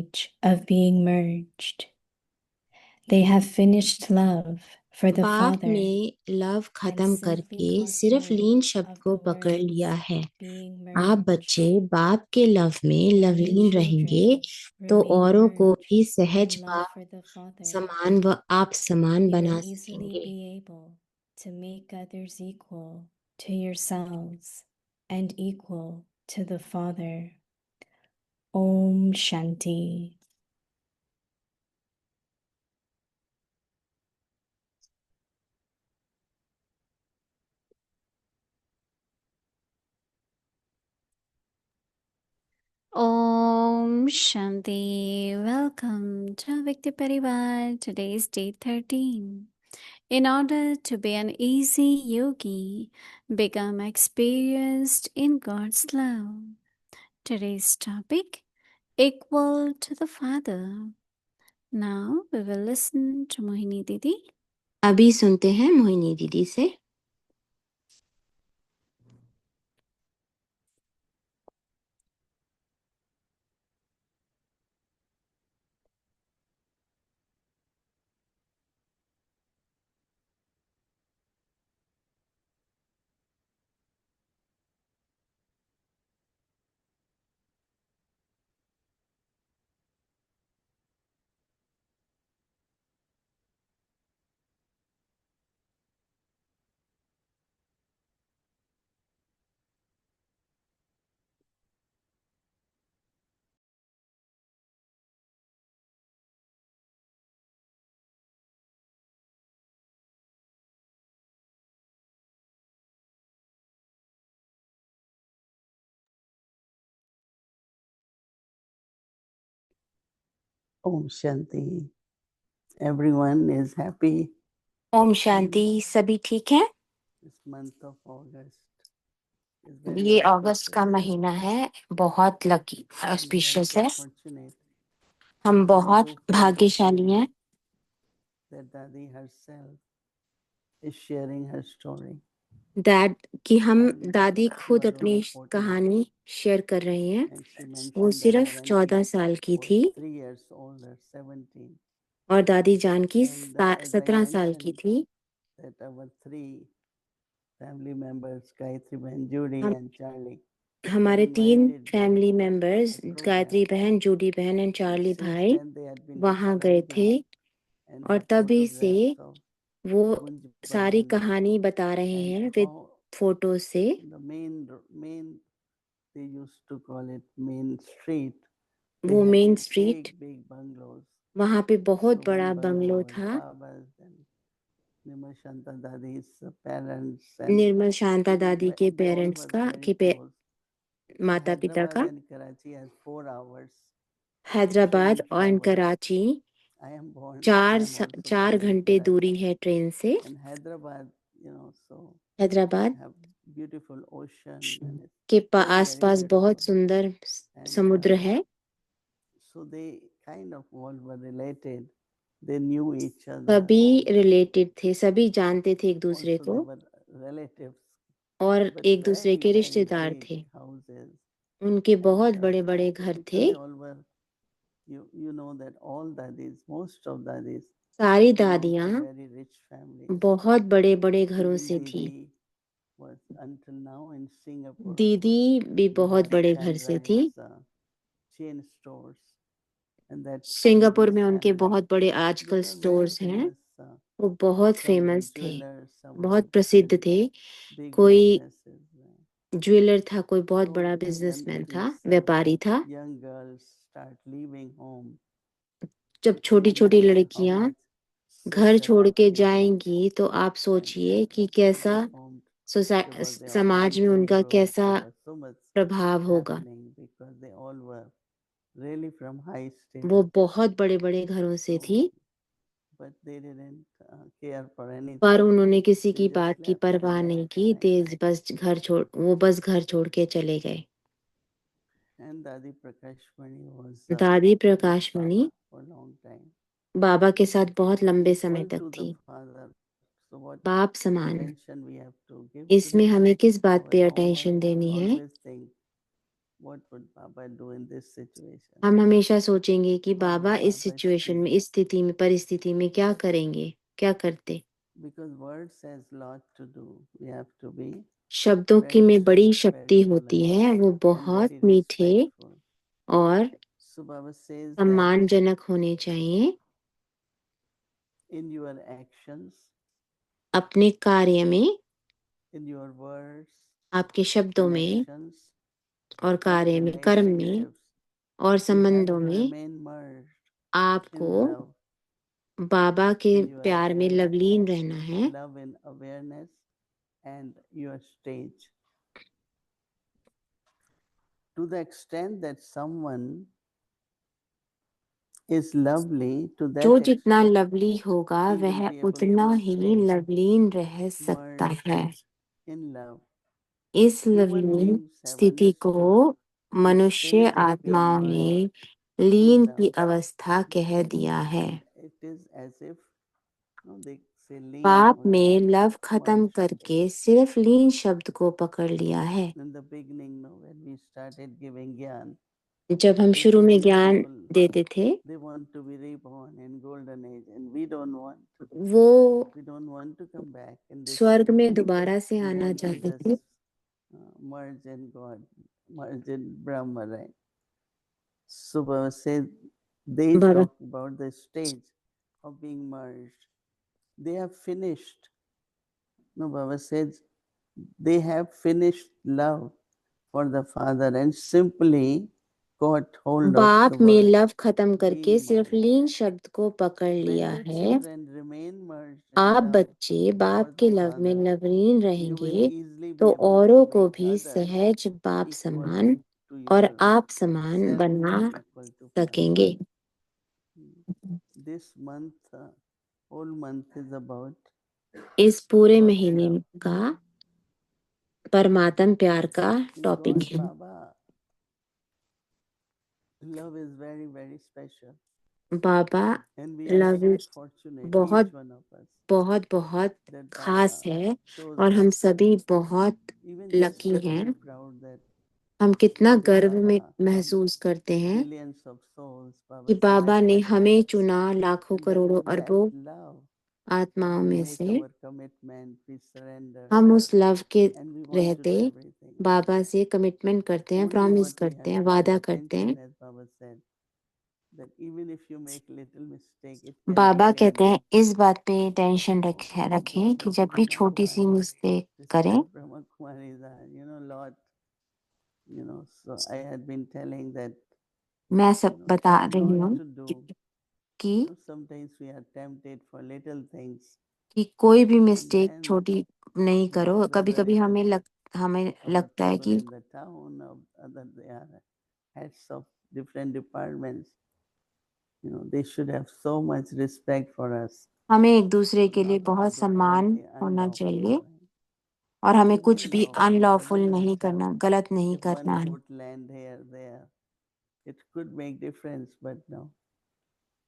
stage of being merged. They have finished love for the बाप Father ने love खत्म and simply करके caught सिर्फ hold लीन शब्द of को the पकड़ words लिया है। being आप merged. बच्चे बाप के लव में And you लवलीन रहेंगे children तो remain औरों को merged भी सहज in love बाप for the Father. समान व आप समान You बना will easily सकेंगे। be able to make others equal to yourselves and equal to the Father. Om Shanti. Om Shanti. Welcome to Vikti Parivar. Today is day 13. In order to be an easy yogi, become experienced in God's love. Today's topic, equal to the Father. Now we will listen to Mohini Didi. अभी सुनते हैं मोहिनी दीदी से। Om Shanti. Everyone is happy. Om Shanti. सभी ठीक है? This month of August is ये very अगस्त का महीना है, बहुत लकी ऑस्पिशियस है। fortunate हम बहुत भाग्यशाली हैं that Dadi herself is sharing her story. That कि हम दादी खुद अपनी कहानी शेयर कर रही हैं। And she वो mentioned सिर्फ that 14 साल की was थी 3 years older, 17. और दादी जानकी And as I 17 साल की mentioned थी। that our 3 family members, Gayatri Bhen, Judy हम and Charlie, हमारे 3 invited family members the program. Gayatri बहन, जूडी बहन एंड And चार्ली since भाई then they had been वहाँ गए थे describing and और the तभी से photographs of वो Gunj सारी Bhajan कहानी बता रहे and हैं विद how फोटो से। the main they used to call it main street. They वो had main these street, big bungalows. वहाँ पे बहुत So बड़ा one बंगलो bungalow was था। Baba's and Nirmal Shanta Dadi's parents and निर्मल शांता दादी के they all parents were का very close. So माता पिता Hyderabad का। and Karachi has 4 hours Hyderabad train और travel. Karachi I am born. I चार am also चार born in घंटे Karachi. दूरी है ट्रेन से। And Hyderabad, so Hyderabad have beautiful ocean and it's के very, very आसपास बहुत beautiful. सुंदर And समुद्र है। so they kind of all were related. They knew each other. सभी रिलेटेड थे, सभी जानते थे एक दूसरे Also को they were relatives. और But एक दूसरे very, के very रिश्तेदार big थे। houses. उनके बहुत And बड़े बड़े घर थे। typically all were, you know that all daddies, most of daddies सारी belong दादियाँ to very rich families. बहुत बड़े बड़े घरों Even से थी। Didi was until now in Singapore. दीदी भी He बहुत has बड़े घर से थी। Sandrive's chain stores. And that Singapore Didi में उनके Sandrive, बहुत बड़े they आजकल were very स्टोर्स हैं। famous. वो बहुत Some were फेमस थे, jewelers, some बहुत were प्रसिद्ध very थे। big कोई businesses. ज्वेलर था, कोई बहुत So बड़ा when बिजनेसमैन था, these व्यापारी था। young girls start leaving home, जब you छोटी can छोटी imagine how लड़कियां much घर stress छोड़ that के created. जाएंगी तो आप And सोचिए कि they कैसा informed there was the समाज में operation उनका group, कैसा there was so much प्रभाव होगा। happening because they all were really from high वो status. बहुत बड़े बड़े घरों से So, थी, but they didn't care for anything. पर उन्होंने किसी They की just बात की left परवाह and नहीं left की। वो बस घर छोड़ के चले गए। And Dadi Prakashmani was दादी with Prakash Baba Mani for a long time. बाबा के साथ बहुत लंबे समय Equal तक to the थी, father. So what बाप समान। attention we have to give to इसमें them? हमें किस बात Our पे own अटेंशन देनी है? always think what would Baba do in this situation? हम हमेशा सोचेंगे कि What would बाबा इस Baba सिचुएशन में, speak? इस स्थिति में, परिस्थिति में क्या करेंगे, क्या करते। Because words has lot to do. We have to be शब्दों की very में बड़ी sweet, शक्ति very होती polite, है, वो and बहुत very मीठे respectful. और So Baba says that सम्मानजनक होने चाहिए। in your actions, अपने कार्य में, in your words, आपके शब्दों and में actions, और and कार्य में, कर्म में relationships, और you have संबंधों to में remain merged in आपको love, बाबा के in your प्यार में awareness, लवलीन रहना है। love in awareness, and your stage. To the extent that someone is lovely, to जो that जितना extent लवली होगा he will वह be able उतना to ही stay लवलीन रह सकता merged है। in love. इस Human लवलीन beings have स्थिति को understood the मनुष्य stage of being आत्माओं ने merged in लीन की love, अवस्था कह दिया है। and it is as if they say lean पाप only, में लव खत्म merged. करके सिर्फ लीन शब्द को पकड़ लिया है। In the beginning, when we started giving gyan, जब हम we शुरू say में these ज्ञान people, देते थे, they want to be reborn in golden age, and we don't want. वो We don't want to come back in this स्वर्ग state. में दोबारा से We आना want to चाहते just थे। merge in God, merge in Brahma, right? So Baba says they Baba talk about the stage of being merged. They have finished. No, Baba says they have finished love for the Father and simply got hold of the बाप में word love खत्म करके being सिर्फ merged. लीन शब्द को पकड़ When लिया you है। children remain merged in आप love बच्चे for बाप the के लव में Father, लवलीन you will रहेंगे easily तो be able औरों to को make भी others सहज बाप equal समान to और your आप समान self बना equal to Father. सकेंगे। This month, whole month is about इस पूरे God's महीने love. का परमात्म प्यार का In टॉपिक God, है। Baba, love is very, very special. Baba And we are love so fortunate, बहुत each one of us, बहुत बहुत that खास Baba है shows और हम us. सभी बहुत Even just लकी to हैं। feel proud that हम कितना that गर्व में Baba महसूस करते हैं millions of souls कि Baba बाबा ने selected. हमें चुना लाखों And that करोड़ों in that अरबों love, आत्माओं we में make से our commitment, we surrender, हम उस लव के and we want to रहते do everything. बाबा से कमिटमेंट करते हैं, Only प्रॉमिस what we करते have हैं, to pay वादा करते attention, हैं। as Baba said, that even if you make little mistake, it can Baba become कहते हैं इस बात पे टेंशन रखें कि जब भी छोटी सी Brahma मिस्टेक This करें। is Brahma Kumaris are, lot, so I had been telling that, मैं सब बता there's रही lot हूँ to do. कि Sometimes we are tempted for little things. कोई भी And मिस्टेक then छोटी नहीं करो। कभी कभी whether हमें our लगता है people कि in the town or other, they are heads of different departments, they should have so much respect for us. हमें एक दूसरे के लिए Not बहुत to do सम्मान anything होना unlawful. चाहिए Right? और हमें Even कुछ भी lawful. अनलॉफुल नहीं Otherwise, करना, गलत नहीं if करना one है। foot land here, there, it could make difference, but no.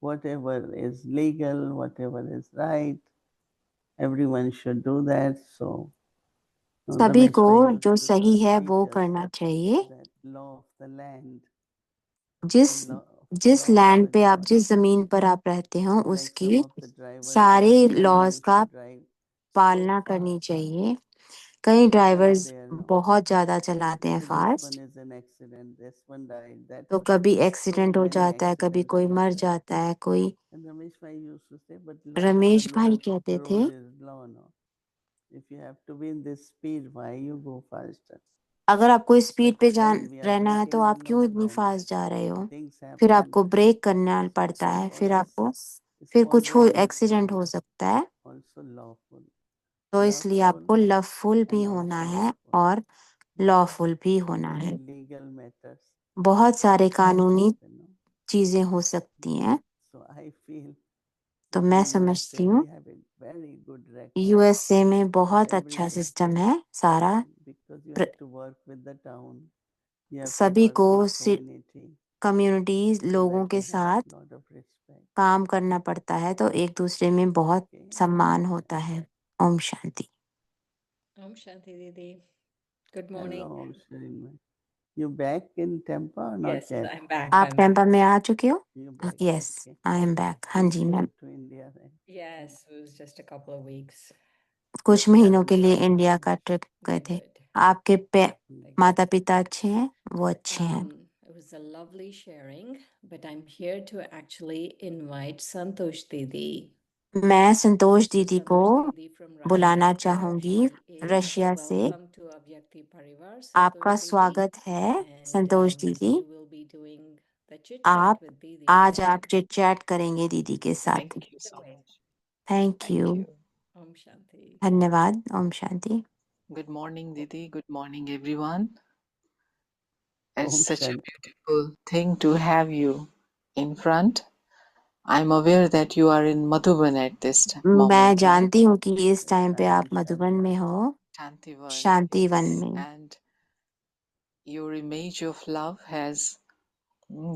Whatever is legal, whatever is right, everyone should do that. So, सभी को Dameshbhai used जो to सही है teach वो us करना चाहिए। that law of the land, जिस जिस law of लैंड the पे आप, job. जिस जमीन पर आप रहते हो, Like some उसकी of the drivers सारे in Delhi लॉज used का to drive so पालना fast. करनी चाहिए। कई What is drivers there now? बहुत ज्यादा चलाते हैं So this fast, one is an accident, this one died, that तो कभी so एक्सीडेंट हो many जाता है, कभी accidents कोई मर happen. जाता है, कोई। And Rameshbhai used to say, but law, Ramesh the भाई law, कहते the थे, road is law, no? If you have to be in this speed, why you go faster? अगर आपको स्पीड But पे when we are रहना है तो breaking the आप क्यों law, इतनी then फास्ट जा रहे हो? things फिर happen. आपको ब्रेक करना पड़ता So है, for फिर us, आपको फिर कुछ हो, possession एक्सीडेंट हो सकता है। also lawful. तो इसलिए आपको Loveful लवफुल भी and होना also है lawful. और लॉफुल भी So होना है। many legal matters बहुत सारे can कानूनी happen, no? चीजें हो सकती हैं। So I feel तो that मैं in समझती USA हूँ we have a very good record USA में of बहुत अच्छा everything, सिस्टम है सारा। because you प्र- have to work with the town, you have to सभी work को with community, कम्युनिटीज so लोगों that के you have साथ lot of respect. काम करना पड़ता है, तो एक दूसरे में बहुत Okay, सम्मान Om होता Shanti. है। Om Shanti. Om Shanti Didi. Good morning. Hello, Om Shanti. You back in Tampa or not Yes, yet? I'm back. आप I'm back. टेम्पा में आ चुके हो? You back? Yes, Okay. I am back. हाँ You ji, came मैं to India then. Yes, it was just a couple of weeks. कुछ Good. महीनों के I'm लिए fine. इंडिया का ट्रिप गए Very थे। good. आपके Thank you. माता पिता अच्छे हैं? वो अच्छे हैं। It was a lovely sharing, but I'm here to actually invite Santosh Didi. मैं संतोष So दीदी को Santosh Didi from बुलाना Russia. चाहूंगी She is. रशिया से। Welcome to Avyakti Parivar, आपका Santosh Didi. स्वागत है And संतोष दीदी। you will be doing the chit chat आप with Didi. आज आप चिट चैट करेंगे दीदी के साथ। Thank you so much. Thank Thank you. you. Om Shanti. धन्यवाद। Om Shanti. Good morning, Didi. Good morning, everyone. It's Om such a Shanti. beautiful thing to have you in front. I'm aware that you are in Madhuban at this मैं moment, right? जानती हूँ कि इस time पे I am आप Madhuban Shanti. में हो, Shantivan, Shantivan yes. में। And your image of love has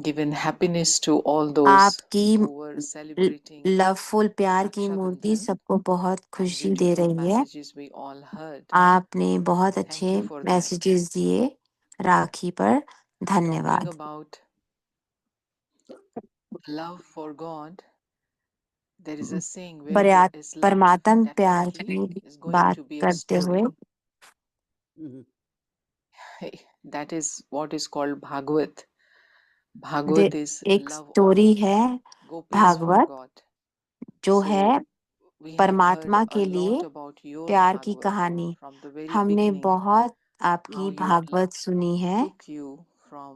given happiness to all those आपकी who were celebrating लवफुल प्यार की Raksha मूर्ति Bandhan सबको बहुत and खुशी दे beautiful रही है। messages we all heard. आपने बहुत Thank अच्छे you for that. मैसेजेस दिए राखी पर। Talking धन्यवाद। about love for God, there is a saying, where there is love, परमात्म प्यार definitely की is going बात to be a करते हुए story. Mhm. That is what is called Bhagavad. Bhagavad is एक love स्टोरी of है gopis for Bhagavat, God. जो So है we have heard परमात्मा a के लिए lot about your प्यार की Bhagavad कहानी। from the very हमने beginning. बहुत आपकी How your भागवत love सुनी है, took you from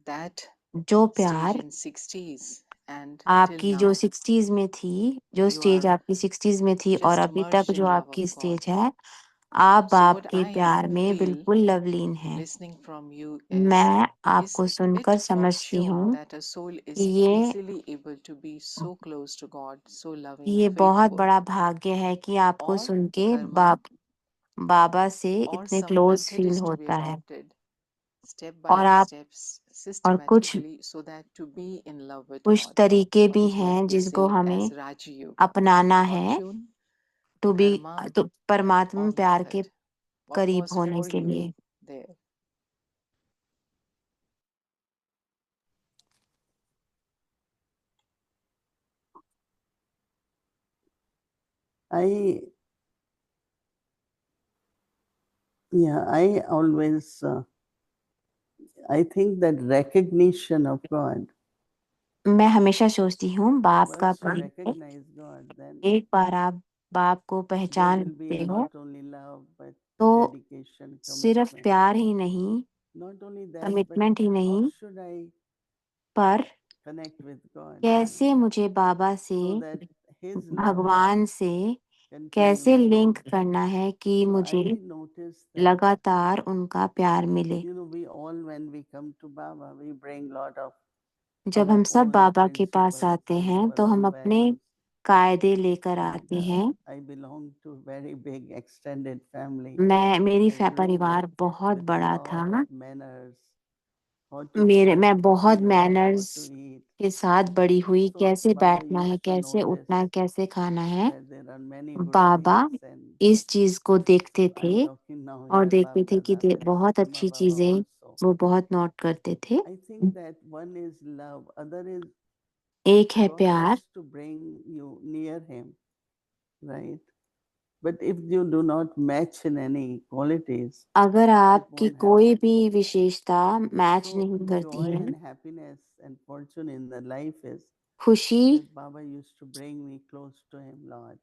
that जो stage प्यार in 60s and till आपकी जो now 60s में थी, जो you स्टेज are आपकी 60s में थी और just अभी तक immersed in जो love आपकी of God. स्टेज है, आप So बाप what के I प्यार में feel बिल्कुल लवलीन हैं। listening from you is मैं is आपको सुनकर bit समझती fortune हूँ that a soul is कि ये easily able to be so close to God, so loving, ये बहुत faithful, बड़ा भाग्य है कि आपको or सुन के karma, बाबा से or इतने some close method feel is to be होता है। adopted step और by आप steps और कुछ systematically so that to be in love with कुछ God तरीके भी is what हैं we जिनको say हमें as Raja Yoga. अपनाना है Fortune, टू बी karma, तो परमात्मा or प्यार के method. What करीब was होने for के you लिए। there? I always, I think that recognition of God, मैं हमेशा सोचती हूँ बाप का once you परिचय, recognize God, then एक बार आप बाप को there पहचान will be लेते हो not only love, but तो dedication, सिर्फ commitment. प्यार ही नहीं, Not only that, but commitment he how नहीं, should I पर connect with God कैसे मुझे बाबा से, so that His love भगवान से कैसे continues? लिंक करना है कि So मुझे I noticed that, लगातार उनका प्यार मिले। we all, when we come to Baba, we bring lot of जब our हम सब own बाबा के पास principles आते and हैं our तो हम own अपने values. कायदे लेकर And आते हैं। I belong to very big extended family. मेरी I grew परिवार up बहुत with बड़ा lot था। of manners, how to मैं talk, बहुत how to मैनर्स eat. के साथ बड़ी हुई, So कैसे Baba बैठना है, used to कैसे notice उठना है, कैसे खाना है। that there are many good Baba things, and इस चीज को देखते I'm थे talking now और here देखते थे कि Bap Dada, बहुत but अच्छी Baba चीजें also. वो बहुत नोट करते थे। I think that one is love, other is एक है God प्यार, wants to bring you near Him, right? But if you do not match in any qualities, अगर it आपकी won't कोई happen. भी विशेषता मैच So नहीं करती joy है, and happiness and fortune in the life is खुशी that Baba used to bring me close to Him lot.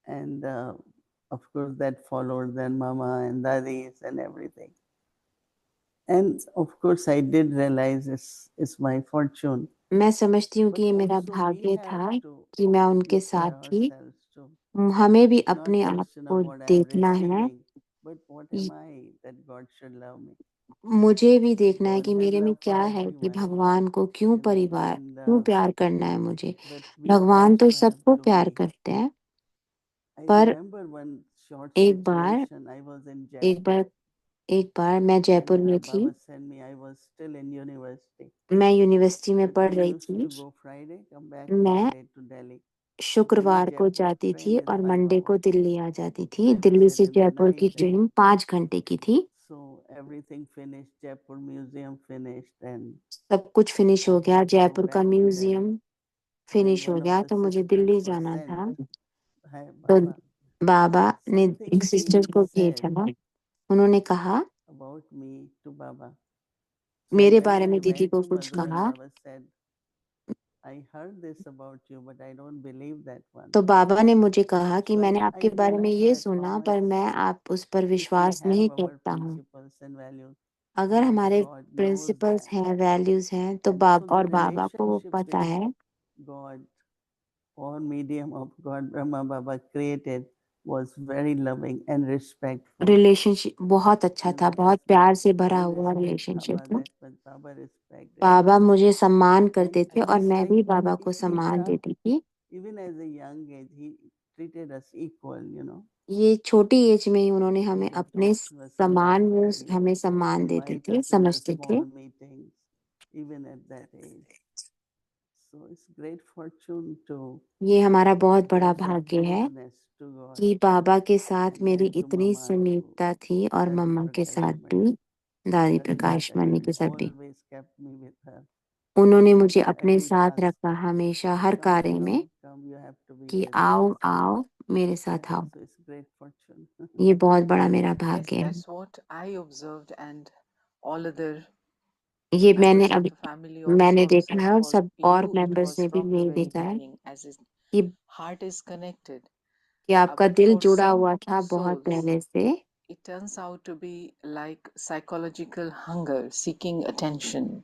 And of course that followed then Mama and Dadis and everything. And of course I did realize it's my fortune. मैं समझती हूँ कि But ये मेरा also we भाग्य have था to कि मैं उनके look साथ at थी। ourselves too. हमें भी Not अपने आप just को what I'm देखना है। receiving, but what am I that God should love me? मुझे भी देखना है God कि has मेरे में love for क्या है कि everyone, भगवान को क्यों परिवार and क्यों प्यार करना है मुझे। but we भगवान तो also have सबको to प्यार be. करते हैं, I पर remember one short एक बार situation. I was in Jaipur, एक बार मैं and जयपुर में थी। Baba sent me. I was still in university, मैं यूनिवर्सिटी में but पढ़ we रही used थी। to go Friday, come back मैं Monday to Delhi. शुक्रवार को Delhi-Jaipur जाती थी train is और 5 मंडे को hours. दिल्ली आ जाती थी। Then we दिल्ली sit से in the जयपुर की night, and ट्रेन 5 घंटे की थी। so everything finished, Jaipur Museum finished, and सब कुछ फिनिश हो I गया, had to go जयपुर का back to Delhi. Museum Then finish हो one of गया, the तो मुझे sisters दिल्ली was जाना sent, था। "Hi, तो Baba, बाबा ने something एक सिस्टर she को said भेजा, उन्होंने कहा about me to Baba." So मेरे when बारे I में दीदी went को to कुछ Madhuban, कहा। Baba said, "I heard this about you, but I don't believe that one." तो बाबा ने मुझे कहा कि So मैंने I आपके बारे में realized ये that how सुना, much पर मैं आप उस पर if we विश्वास have नहीं our करता हूँ। principles and values, अगर हमारे God knows प्रिंसिपल्स that. हैं, वैल्यूज हैं, तो And so बाबा the और बाबा को वो relationship पता which है। God or medium of God Brahma Baba created was very loving and respectful. Relationship बहुत अच्छा And था, that बहुत is प्यार से I भरा हुआ respect रिलेशनशिप Baba था। that much. Baba respected. बाबा मुझे सम्मान करते थे And और it's मैं like भी बाबा को if we सम्मान talk, देती थी। even as a young age, he treated us equal, you know. ये छोटी एज में ही उन्होंने हमें He अपने talked to us a समान lot. में He हमें सम्मान देते invite थे, us in the समझते थे। small meetings, even at that age. So it's great fortune to ये हमारा बहुत बड़ा have that भाग्य है closeness to God कि बाबा के साथ मेरी and to इतनी Mama, समीपता to थी, और Dadi मम्मा के Prakash साथ Mani. भी, दादी Dadi प्रकाश Prakash मणि Mani के साथ भी। always kept me with her. उन्होंने At मुझे अपने every साथ task, रखा हमेशा, हर come, कार्य come, में, come, you have to be कि with me. आओ आओ मेरे साथ आओ। So it's great fortune. ये बहुत बड़ा मेरा Yes, भाग्य है। that's what I observed, and all other ये मैंने members of अभी the family मैंने also देखा observed. है, और For सब और you, it मेंबर्स was ने भी from the यही very देखा है beginning, as his कि heart is connected. आपका But दिल for जुड़ा some हुआ था बहुत souls, पहले से। it turns out to be like psychological hunger, seeking attention.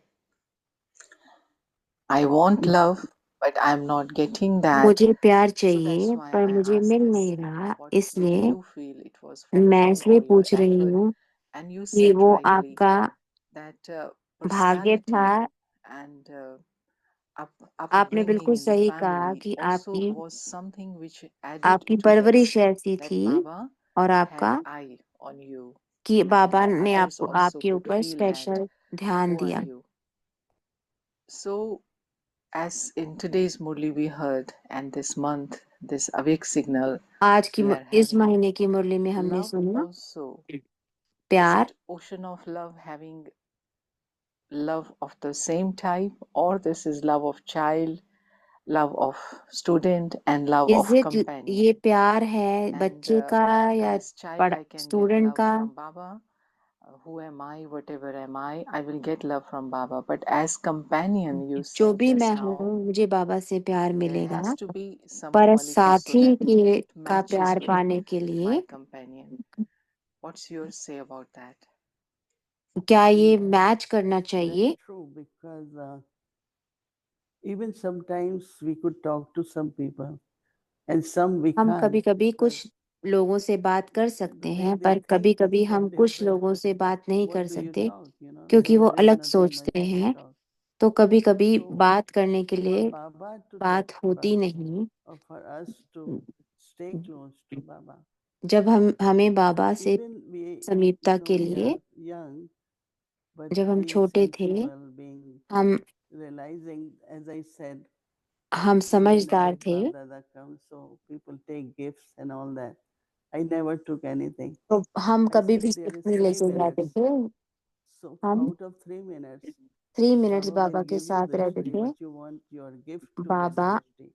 I want love, but I'm not getting that. मुझे प्यार So that's चाहिए, why पर I मुझे asked मिल this. नहीं रहा, What do इसलिए you feel it was मैं fortune इसलिए or your पूछ रही effort? हूँ And you कि said वो rightly आपका that भाग्य personality था। and आपने upbringing बिल्कुल in the सही कहा family कि also आपकी was something which added आपकी to this, परवरिश ऐसी that थी, Baba और आपका had eye on you कि and बाबा that ने others आपको also आपके could ऊपर feel that स्पेशल ध्यान who are दिया। you. So as in today's Murli we heard, and this month, this awake signal, आज की we are इस having महीने की मुरली में हमने love सुना also. Is प्यार। it ocean of love, having love of the same type, or this is love of child, love of student, and love is of it companion? ये प्यार है And बच्चे का या as child I can get student love का? from Baba. Who am I? Whatever am I will get love from Baba. But as companion, you जो said भी just मैं now, हूँ, मुझे बाबा से प्यार there मिलेगा, has to be some पर quality so साथी that के it का matches प्यार with पाने के my लिए companion. What's your say about that? क्या ये मैच करना चाहिए? That's true, because even sometimes we could talk to some people and some we हम can't, कभी कभी because कुछ लोगों से बात कर the सकते way हैं, they पर कभी think is कभी so हम कुछ different. लोगों से बात नहीं कर What do you सकते, talk? क्योंकि वो There is अलग nothing सोचते much to हैं। talk. तो कभी कभी So बात करने के for लिए Baba to बात talk to होती us, नहीं। or for us to stay close to Baba, जब हमें बाबा से even we, समीपता के we लिए, are young, but जब हम being छोटे थे, sensible, being हम realizing, as I said, हम even समझदार that थे, Baba Dada comes, so people take gifts and all that. I never took anything. तो हम I कभी said भी there is गिफ्ट नहीं 3 लेके जाते minutes. थे। So हम out of 3 minutes, 3 minutes Baba will बाबा के give you साथ रहते drishti, थे। but you want your gift to get Baba drishti.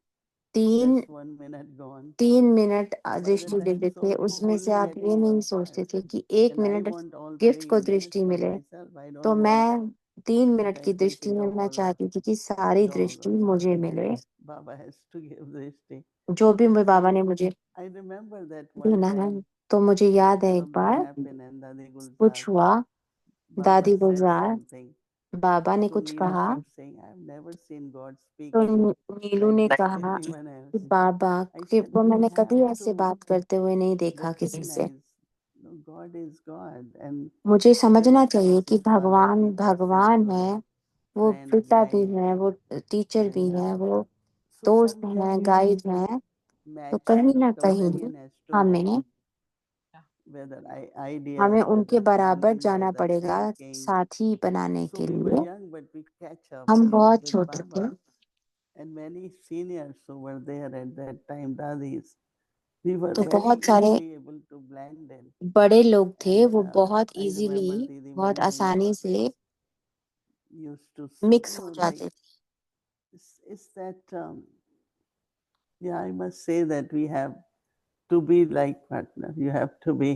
3 That's 1 minute gone. 3 minute By the दृष्टि time, देते so थे, it is उसमें से only आप ये getting नहीं one सोचते part. थे कि 1 And I minute want all gift 3 को minutes दृष्टि for मिले। myself. I तो don't want मैं 3 मिनट that की I'm दृष्टि thinking में of मैं all the चाहती थी कि सारी दृष्टि dollars. मुझे मिले। Baba has to give drishti. जो भी मेरे बाबा ने So मुझे I remember that one देना है, time तो मुझे याद है एक something bar happened in Dadi Gulzar. कुछ हुआ। Baba दादी said गुलजार, something. बाबा ने So कुछ Neelu कहा, kept saying, I've never seen God speak तो नीलू like ने this to कहा anyone else. कि बाबा I कि said, वो we मैंने कभी have ऐसे to बात करते हुए नहीं देखा किसी से। recognize, God is God, and मुझे there समझना is चाहिए कि father, भगवान teacher, भगवान है, principal, वो friend, पिता भी guide, है, वो टीचर भी and है, वो so दोस्त हैं, sometimes गाइड हैं। तो match कहीं ना कहीं companion has to हमें match, whether ideas, हमें उनके whether बराबर planning, जाना whether पड़ेगा thinking. साथी बनाने So के we were लिए। young, but we catch up हम बहुत with छोटे थे, Baba, and many seniors who were there at that time, dadis, We were तो very बहुत सारे easily able to blend in. बड़े लोग थे, And वो बहुत I remember इजीली, Didi बहुत Mani आसानी से used to say, मिक्स हो oh, जाते like, थे। is that, yeah, I must say that we have to be like partner. You have to be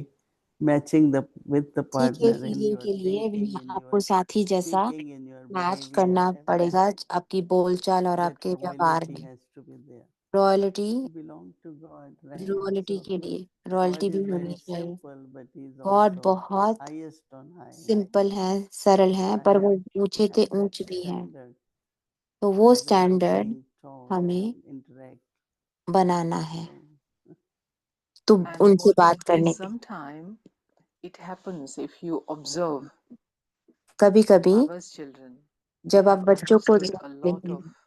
matching with the सीखे partner in feeling your के लिए भी thinking, in आपको your साथी जैसा speaking, in your match behavior, करना पड़ेगा, everything. आपकी बोलचाल और That आपके व्यवहार loyalty में। has to be there. Royalty You belong to God, right? Royalty So के लिए रॉयल्टी God भी is होनी very चाहिए। simple, but He is God also बहुत highest on high. सिंपल है, सरल So है, I पर वो have ऊंचे to ते have that ऊंच भी है। standard तो वो when I'm standard being taught हमें and interact. बनाना है So, तो And उनसे what बात करने के। sometime it happens if you observe कभी कभी others children, they जब आप have बच्चों को understood a देखते lot हैं of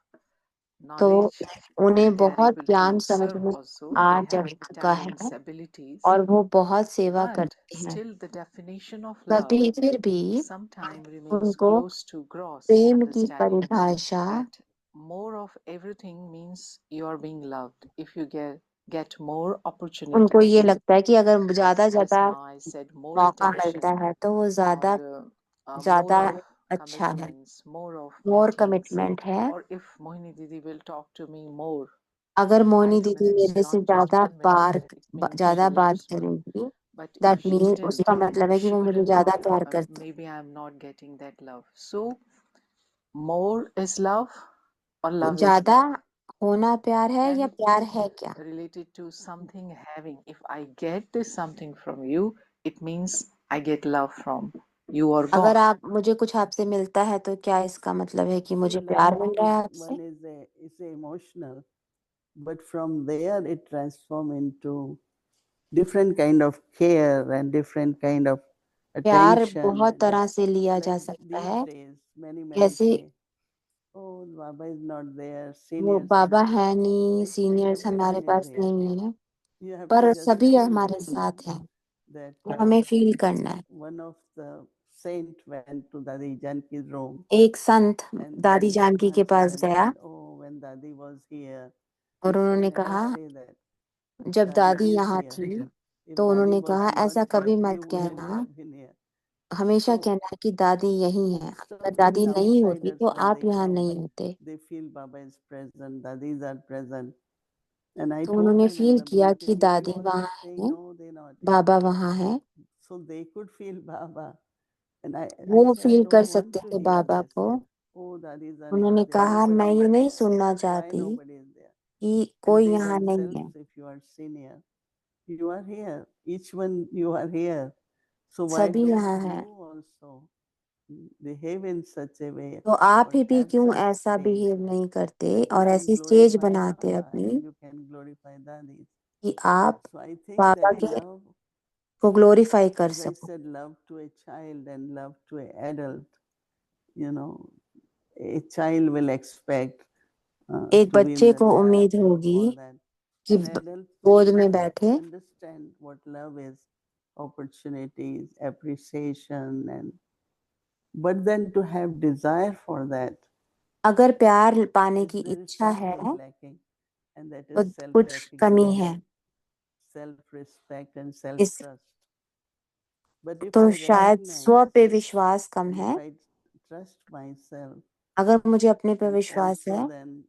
तो knowledge उन्हें and they are बहुत able ज्ञान to समझ serve में also. आ They have चुका talents, है abilities, और वो बहुत सेवा but करते हैं। still the definition of love कभी फिर भी sometimes remains उनको close to gross प्रेम की understanding परिभाषा that more of everything means you are being loved. If you get more उनको ये opportunities, लगता है कि अगर ज्यादा as ज्यादा Ma said, more मौका मिलता attention है तो वो ज्यादा or more ज्यादा of अच्छा है, commitments, more of more meetings, commitment है। or if Mohini Didi will talk to me more, अगर मोहिनी 5 दीदी minutes, मेरे से not just ज्यादा 1 minute, it means she ज्यादा बात loves me. करेंगी, But that if she mean didn't, उसका मतलब है कि she वो मुझे wouldn't ज्यादा know. प्यार करती। Maybe I'm not getting that love. So, more is love or love is ज्यादा more? होना प्यार है Can या it प्यार be है क्या? related to something having? If I get this something from you, it means I get love from you or अगर God. आप मुझे कुछ आपसे मिलता है तो क्या इसका मतलब है कि मुझे see, प्यार love मिल रहा है is आपसे? one is emotional, but from there it transforms into different kind of care and different kind of प्यार attention. बहुत And तरह से लिया जा like सकता these है। days, many जैसे say, "Oh, Baba is not there. वो Seniors बाबा are है नहीं, there. सीनियर्स हमारे Everyone is पास here." नहीं है, You have पर to just सभी feel हमारे that. साथ हैं, That वो हमें फील करना है। one of the saint went to Dadi Janki's room, एक संत and दादी then जानकी के पास Maharaj गया said, "Oh, when Dadi was here," और he said, उन्होंने "Never कहा, say that. जब दादी Dadi is यहाँ here. थी If तो Dadi उन्होंने was कहा not ऐसा कभी here, मत you wouldn't कहना have been here." हमेशा So, कहना है कि दादी यही है, so अगर even दादी नहीं होती outsiders, तो when आप they यहाँ come, नहीं होते। they feel Baba is present, Dadis are present. And I तो told उन्होंने them in फील the किया कि beginning, दादी they were वहाँ saying, है, "No, they're not here." बाबा वहाँ है, So they could feel Baba. And I वो said, I फील कर don't want सकते to थे hear बाबा this. को। Oh, dadis are उन्होंने not there. कहा मैं Nobody ये is नहीं there. सुनना Why चाहती nobody is there? कि And कोई they यहाँ नहीं themselves, है, if you are senior, you are here. Each one, you are here. So why सभी don't यहाँ you है, also behave in such a way तो आप or ही भी have क्यों such ऐसा stage बिहेव नहीं करते that you और can ऐसी स्टेज glorify बनाते Baba अपनी and you can glorify dadis? कि आप So I think Baba that के love, को ग्लोरीफाई कर as I सको। said, love to a child and love to an adult, you know, a child will expect एक to be in बच्चे the को lap उम्मीद and होगी all that. कि An adult गोद will में बैठे, understand what love is, opportunities, appreciation, and but then to have desire for that अगर प्यार पाने is की there is इच्छा है something lacking, and that तो is कुछ कमी है। self-recognition, self-respect, and इस self-trust. But if तो I शायद स्व recognize पे विश्वास कम and है। if I trust myself, अगर मुझे अपने पे and विश्वास also है then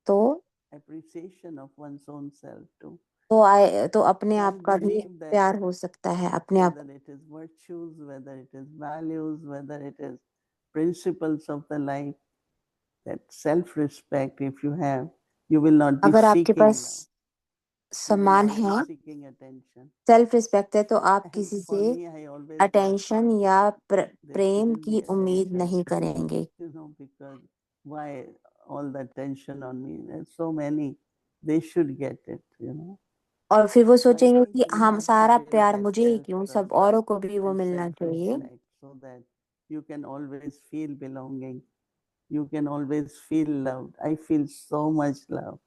तो appreciation of one's own self too, तो अपने आप then का भी believe that प्यार हो सकता है अपने आप whether it is virtues, whether it is values, whether it is principles of the life, that self-respect, if you have, you will not be अगर आपके seeking pass love. You will सम्मान not be है, seeking attention. Self respect है, तो आप And किसी for से me, I always say attention या there प्रेम shouldn't की be उम्मीद attention, नहीं करेंगे। because why all the attention on me? There's so many, they should get it. और फिर वो So I सोचेंगे think कि you हम have to सारा build प्यार that मुझे ही क्यों, सब self-trust औरों को भी वो and मिलना चाहिए। self-respect so that you can always feel belonging. You can always feel loved. I feel so much love.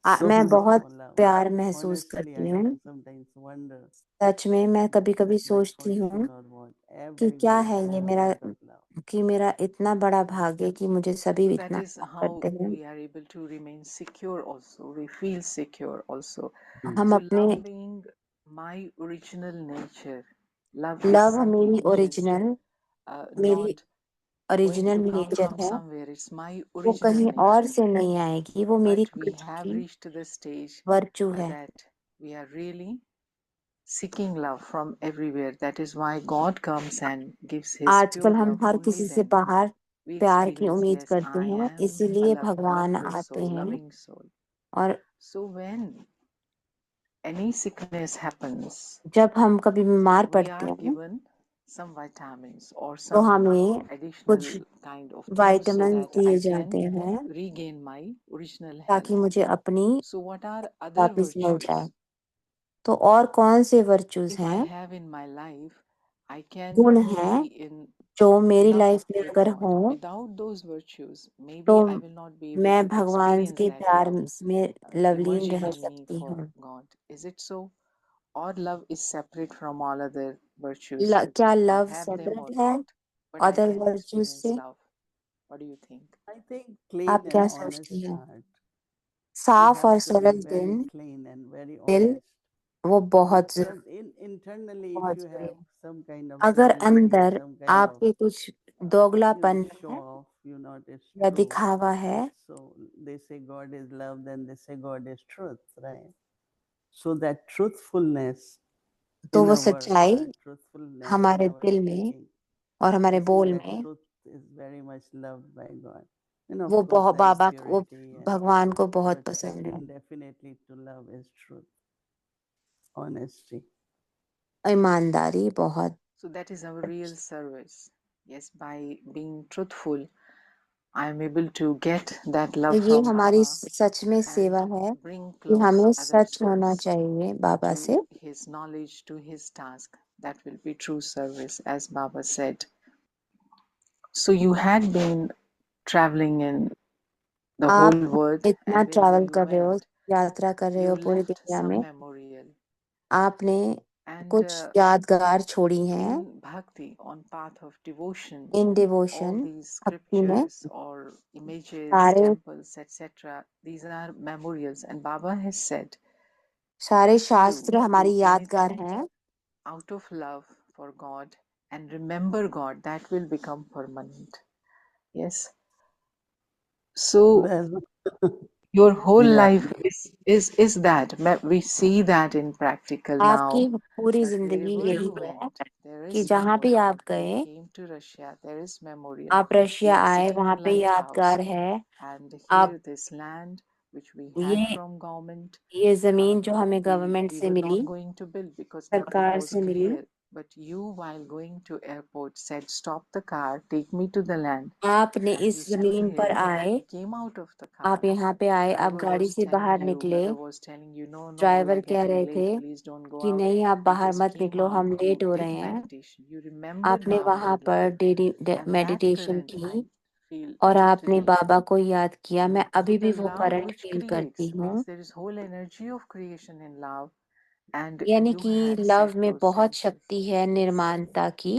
So मैं much बहुत love. प्यार महसूस Honestly, करती I हूँ। have sometimes wonder सच में मैं कभी कभी it's my सोचती हूँ fortune or what. कि क्या Everybody है has ये a मेरा lot of love. कि मेरा इतना बड़ा भाग्य कि मुझे सभी So that इतना is प्यार how करते हैं। we are able to remain secure also. We feel secure also. हम So अपने love being my original nature, love is love something मेरी which is ओरिजिनल मेरी not going original to come nature from है, somewhere. It's my वो original कहीं और nature. से नहीं आएगी, वो मेरी But we खुद have की reached the stage वर्चू है। that we are really seeking love from everywhere. That is why God comes and gives His आजकल pure हम love. हर Only किसी से then बाहर we प्यार की experience, उम्मीद yes, करते I हैं, am a इसीलिए भगवान lovely आते soul, हैं। loving soul. और So when any sickness happens, जब हम कभी बीमार we पड़ते are हैं given some vitamins or तो some हमें additional कुछ kind of things so vitamin that दिए I जाते can हैं regain my original ताकि health. मुझे अपनी So what are other वापस मिल virtues? जाए। तो और कौन से वर्चूज If I हैं, have in my life, I can गुण be हैं in जो मेरी love लाइफ में with अगर God. हो Without those virtues, maybe तो I will not be able मैं to भगवान experience के that प्यार love में लवलीन रह emerging in me सकती for हूँ। God. Is it so? Or love is separate from all other virtues? क्या I love have them or separate है not, but I other can virtues experience से? love. What do you think? I think आप clean and क्या honest सोचती हैं? heart. We साफ और have to be सरल very clean and very दिल honest. वो बहुत Because internally, if बहुत you जरूरी have है। some kind of अगर vanity, अंदर some kind of आपके कुछ दोगलापन show है off, not is या true. दिखावा है, So they say God is love, then they say God is truth, right? So that truthfulness तो in वो our सच्चाई heart, truthfulness in हमारे our दिल में speaking, और हमारे I think बोल that में truth is very much loved by God. वो Of course, बहुत there is बाबा को वो purity, भगवान को बहुत but पसंद है। definitely to love is truth, honesty. ईमानदारी बहुत। So that is our real service. Yes, by being truthful, I am able to get that तो love ये from हमारी Baba सच में सेवा and है bring कि close हमें other सच होना souls चाहिए बाबा से। to his knowledge, to his task. That will be true service, as Baba said. So you had been traveling in the आप whole world, इतना and wherever ट्रैवल you कर रहे हो, went, यात्रा कर रहे you हो पूरी left दुनिया some में, memorial. आपने And कुछ यादगार छोड़ी हैं in bhakti, on path of devotion, in all devotion these भक्ति में। scriptures or images, सारे temples, etc., these are memorials. And Baba has said, सारे if शास्त्र you हमारी do यादगार anything हैं। out of love for God and remember God, that will become permanent. Yes. So Well, your whole yeah, life is that. We see that in practical आपकी now, पूरी that जिंदगी wherever यही you है went, there कि is जहाँ भी memorial. आप गए, You came to Russia, there is memorial. आप You रशिया are आए, sitting वहाँ in पे lighthouse, यादगार है। and आप here this land which we had ये from government, ये जमीन जो हमें we गवर्नमेंट से were मिली, not going to build because nothing सरकार was से मिली। clear. But you, while going to airport, said, "Stop the car, take me to the land." आपने And you इस stood जमीन पर here. आए, You came out of the आप car. यहाँ पे आए, आप Driver गाड़ी was से telling बाहर you, निकले। brother was telling you, no, we driver are कह getting रहे थे late, please don't go कि out. नहीं, आप You बाहर just मत came निकलो, हम out, लेट you हो did रहे हैं। meditation, you remembered आपने Baba वहां in पर love. And that meditation current, की I feel और till आपने today. बाबा को याद किया। मैं So अभी भी the वो love करंट which फील करती creates, हूँ। means there is whole energy of creation in love. And यानी you कि had लव set में those बहुत senses. शक्ति है निर्माणता की।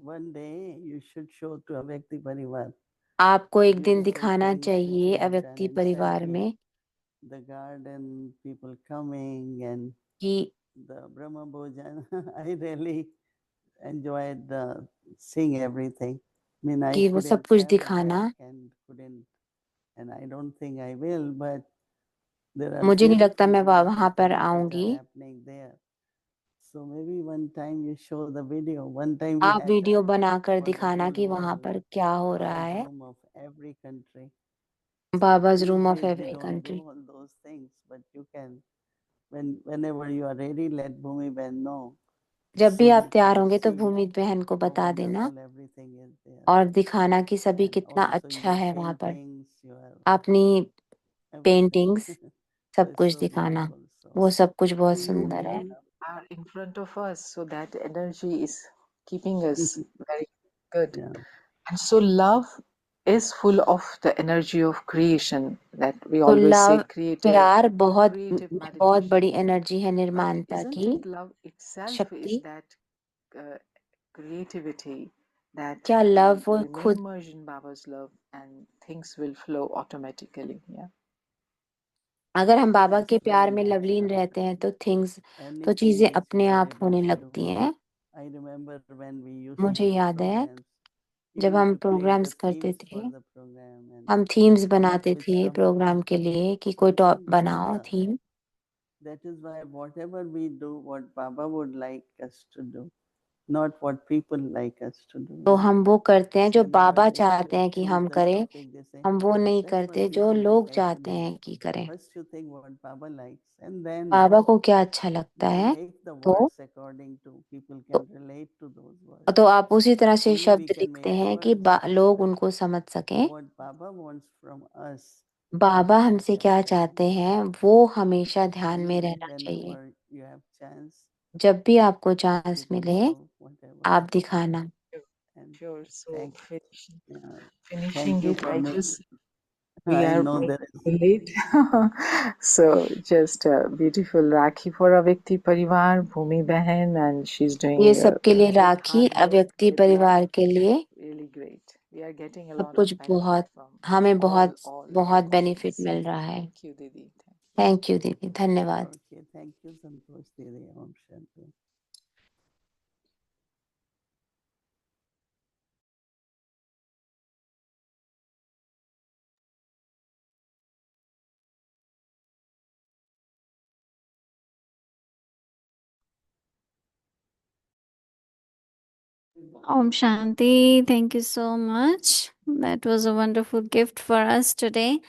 one day you should show to a Vyakti Parivar. आपको एक दिन Beautiful दिखाना things चाहिए which you have अव्यक्ति done in परिवार Saudi. में The garden, people coming, and कि the Brahma Bhojan. I really enjoyed seeing everything. I mean, I कि वो सब couldn't कुछ travel दिखाना। back and I don't think I will, but there are मुझे नहीं लगता beautiful, मैं beautiful वहां पर things which आऊंगी। are happening there. So maybe one time you show the video. One time we आप had वीडियो बनाकर for the दिखाना whole कि वहां world, पर क्या हो रहा Baba's है। room of every country. बाबा's These room of days we every don't country. do all those things, but you can, whenever you are ready, let Bhumi Ben know. जब भी So आप we तैयार can होंगे तो see भूमि बहन को how बता देना wonderful everything is there. और दिखाना कि सभी And कितना also अच्छा your है वहां पर। paintings, your अपनी everything. पेंटिंग्स So सब it's कुछ so दिखाना, beautiful. So वो सब कुछ बहुत सुंदर है। Are in front of us, so that energy is keeping us very good. yeah. And so love is full of the energy of creation, that we तो always say लव creative प्यार बहुत meditation. बड़ी energy है But निर्माणता isn't की it love itself is शक्ति। that creativity, that क्या love वो remain खुद immersed in Baba's love and things will flow automatically. Yeah. अगर हम बाबा के Yes, प्यार very में much. लवलीन रहते हैं तो Anything चीजें is अपने for आप होने Baba's लगती doing. हैं। I remember when we used मुझे to do याद है programs, जब we हम used to create programmes the करते themes थे, for the program and हम थीम्स what बनाते should थे come. प्रोग्राम के लिए कि कोई I टॉप think बनाओ theme. that is why whatever we do, what Baba would like us to do, not what people like us to do. तो हम वो करते हैं जो Whenever बाबा they चाहते हैं कि choose हम the करें, topic, they say, हम वो नहीं that's what करते जो people लोग like us to चाहते do. हैं कि करें। First you think what Baba likes, and then बाबा को क्या अच्छा लगता you है make the तो words according to people can relate to those words. आप उसी तरह से Only we शब्द can लिखते make हैं कि words. लोग उनको समझ सकें। What Baba wants from us, बाबा उसको हमसे क्या चाहते हैं। चाहते हैं वो हमेशा ध्यान में रहना चाहिए। Whenever you have chance, जब भी आपको you चांस can मिले show whatever. आप दिखाना। And Sure. So thank, finishing thank you it, for I me. just we I are know there is. late. So just a beautiful Rakhi for Avyakti Parivar, Bhumi Behan, and she's doing ये सबके लिए great rakhi hard work अव्यक्ति with love. परिवार के लिए Really great. We are getting a सब lot कुछ of benefit बहुत from हमें बहुत all बहुत your बेनिफिट offerings. मिल रहा है। Thank you, Didi. Thank you दीदी, धन्यवाद। Okay, thank you, Santosh Didi. Om Shanti. Om Shanti. Thank you so much. That was a wonderful gift for us today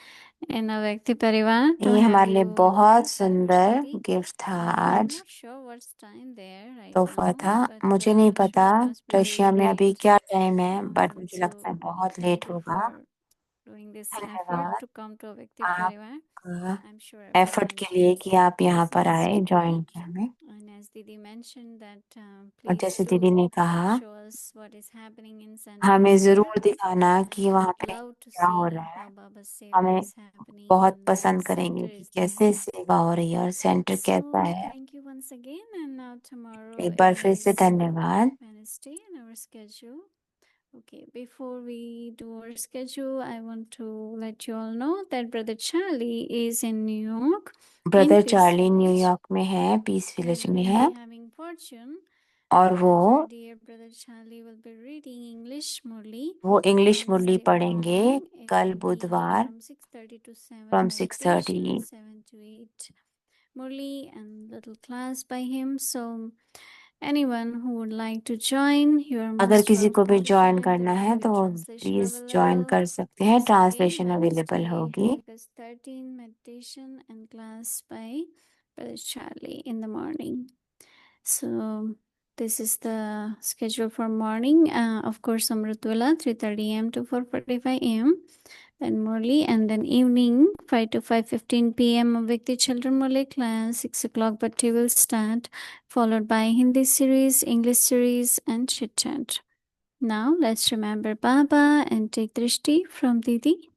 in Avyakti Parivar to ये have हमारे लिए you with बहुत us, सुंदर Didi. Gift था I'm आज, not sure what's time there right तोहफा now, था। but मुझे नहीं I'm sure पता it must be Russia very में अभी late. क्या टाइम है, बट मुझे So लगता है बहुत thank लेट you होगा। for doing this effort धन्यवाद to come to Avyakti Parivar. आपका I'm sure एफर्ट everyone के लिए कि आप यहाँ पर listens आए, to ज्वाइन me. किया हमें। And as Didi mentioned that और please जैसे do दीदी ने कहा, show us what is happening in St. हमें Augustine. जरूर दिखाना कि And वहाँ we'd पे love to क्या हो see रहा है। how Baba Seva हमें is happening बहुत and पसंद what करेंगे center कि is कैसे there. सेवा हो रही है और सेंटर कैसा So है। thank you once again. And now tomorrow एक बार फिर से is धन्यवाद। Wednesday in our schedule. Okay, before we do our schedule, I want to let you all know that Brother Charlie is in New York. Brother Peace Charlie Village. New York में है, piece village And में we'll है, be having fortune. और That our dear Brother Charlie will be reading English Murli वो English on Murali Wednesday पढ़ेंगे morning. It कल will be बुधवार from 6:30 to 7 from meditation, 6:30। 7 to 8 Murli and little class by him. So anyone who would like to join, you are अगर most किसी को भी welcome to join join. करना There है will be तो translation please join available. कर सकते हैं। Once again, translation available Wednesday, होगी। August 13, meditation and class by Brother Charlie in the morning. So this is the schedule for morning. Of course, Amritula 3:30 a.m. to 4:45 a.m. Then Murli, and then evening 5 to 5:15 p.m. Avyakti Children Murli class. 6 o'clock Bhatti will start, followed by Hindi series, English series, and chit chat. Now let's remember Baba and take Drishti from Didi.